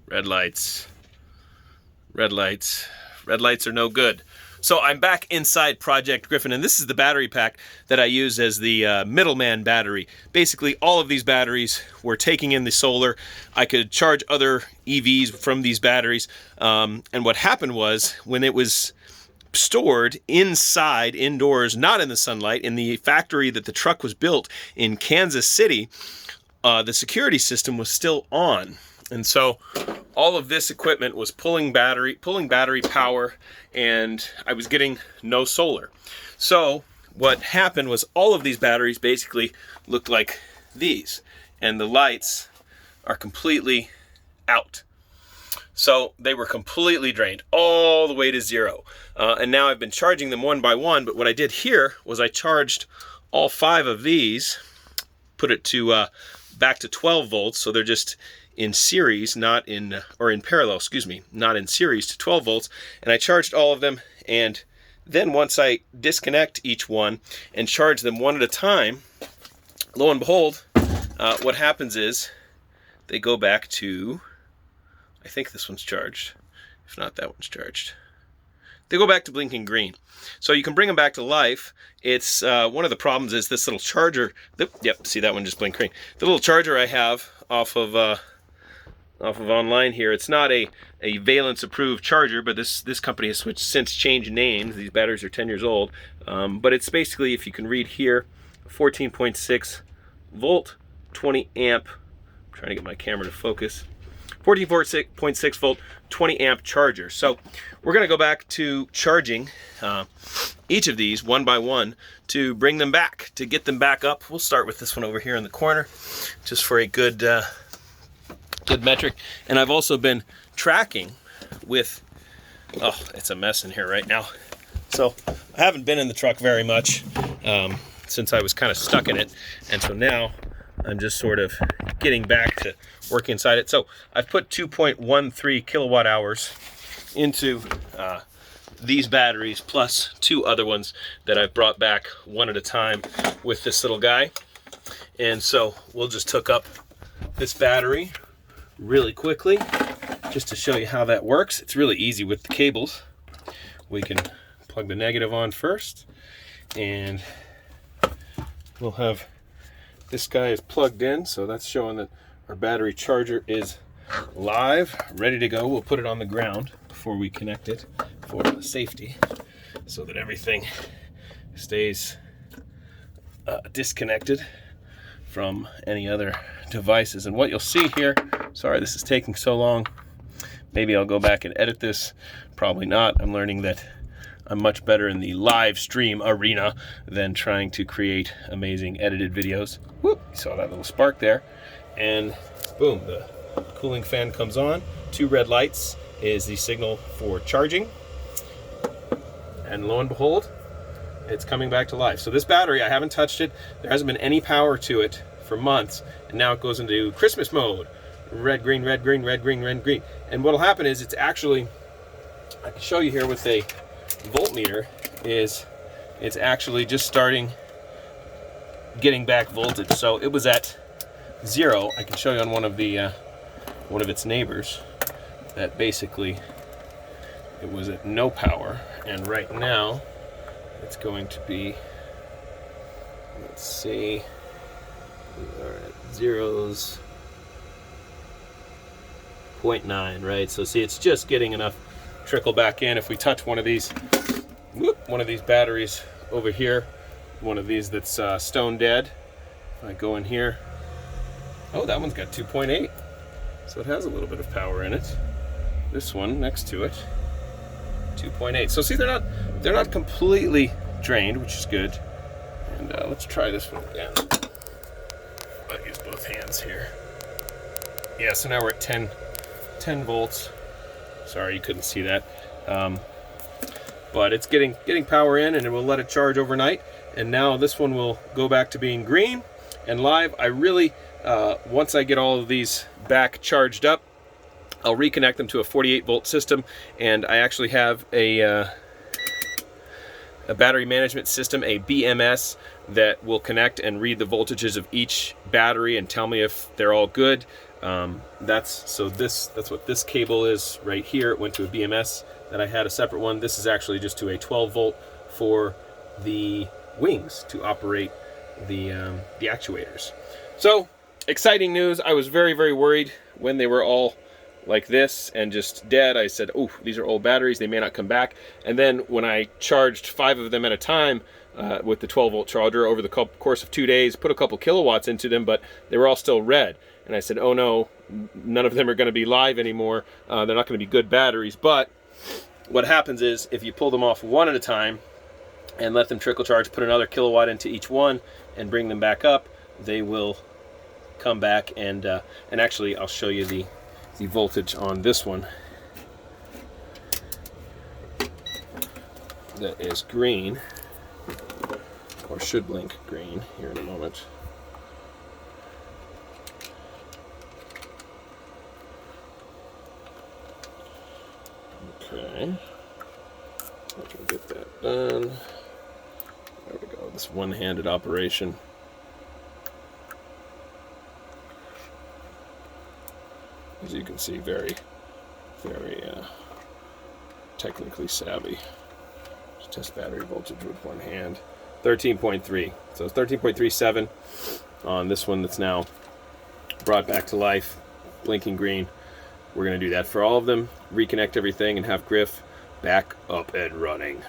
Red lights. Red lights. Red lights are no good. So I'm back inside Project Griffin, and this is the battery pack that I use as the middleman battery. Basically, all of these batteries were taking in the solar. I could charge other EVs from these batteries. And what happened was, when it was stored inside, indoors, not in the sunlight, in the factory that the truck was built in Kansas City, the security system was still on. And so all of this equipment was pulling battery power, and I was getting no solar. So what happened was all of these batteries basically looked like these, and the lights are completely out. So they were completely drained all the way to zero. And now I've been charging them one by one, but what I did here was I charged all 5 of these, put it to back to 12 volts, so they're just in series, not in, or in parallel, excuse me, not in series, to 12 volts, and I charged all of them. And then once I disconnect each one and charge them one at a time, lo and behold, what happens is they go back to, I think this one's charged, if not, that one's charged. They go back to blinking green. So you can bring them back to life. It's one of the problems is this little charger. Yep, see, that one just blinked green. The little charger I have off of online here, it's not a Valence approved charger, but this company has since changed names. These batteries are 10 years old, but it's basically, if you can read here, 14.6 volt, 20 amp. I'm trying to get my camera to focus. 14.6 volt, 20 amp charger. So we're going to go back to charging each of these one by one to bring them back, to get them back up. We'll start with this one over here in the corner, just for a good good metric. And I've also been tracking with, oh, it's a mess in here right now. So I haven't been in the truck very much since I was kind of stuck in it. And so now I'm just sort of getting back to work inside it. So I've put 2.13 kilowatt hours into these batteries, plus 2 other ones that I've brought back one at a time with this little guy. And so we'll just hook up this battery really quickly just to show you how that works. It's really easy with the cables. We can plug the negative on first, and we'll have this guy is plugged in, so that's showing that our battery charger is live, ready to go. We'll put it on the ground before we connect it for safety, so that everything stays disconnected from any other devices. And what you'll see here, sorry this is taking so long, maybe I'll go back and edit this, probably not. I'm learning that I'm much better in the live stream arena than trying to create amazing edited videos. Whoop, you saw that little spark there. And boom, the cooling fan comes on. 2 red lights is the signal for charging. And lo and behold, it's coming back to life. So this battery, I haven't touched it. There hasn't been any power to it for months. And now it goes into Christmas mode. Red, green, red, green, red, green, red, green. And what'll happen is it's actually, I can show you here with a voltmeter, is it's actually just starting getting back voltage. So it was at 0. I can show you on one of its neighbors that basically it was at no power, and right now it's going to be, let's see, we are at 0.9, right? So see, it's just getting enough trickle back in. If we touch one of these batteries over here, one of these that's stone dead, if I go in here, oh, that one's got 2.8, so it has a little bit of power in it. This one next to it, 2.8. So see, they're not completely drained, which is good. And let's try this one again. I'll use both hands here. Yeah, so now we're at 10 volts. Sorry you couldn't see that, but it's getting power in, and it will let it charge overnight. And now this one will go back to being green and live. I really, once I get all of these back charged up, I'll reconnect them to a 48 volt system, and I actually have a battery management system, a BMS, that will connect and read the voltages of each battery and tell me if they're all good. That's what this cable is right here. It went to a BMS that I had a separate one. This is actually just to a 12 volt for the wings to operate the actuators. So exciting news. I was very, very worried when they were all like this and just dead. I said, oh, these are old batteries, they may not come back. And then when I charged 5 of them at a time with the 12 volt charger over the course of 2 days, put a couple kilowatts into them, but they were all still red. And I said, oh no, none of them are going to be live anymore. They're not going to be good batteries. But what happens is if you pull them off one at a time and let them trickle charge, put another kilowatt into each one and bring them back up, they will come back. And actually I'll show you the voltage on this one. That is green, or should blink green here in a moment. Okay, I can get that done. There we go, this one-handed operation. As you can see, very, very technically savvy. Just test battery voltage with one hand. 13.3. So it's 13.37 on this one that's now brought back to life, blinking green. We're going to do that for all of them, reconnect everything, and have Griff back up and running.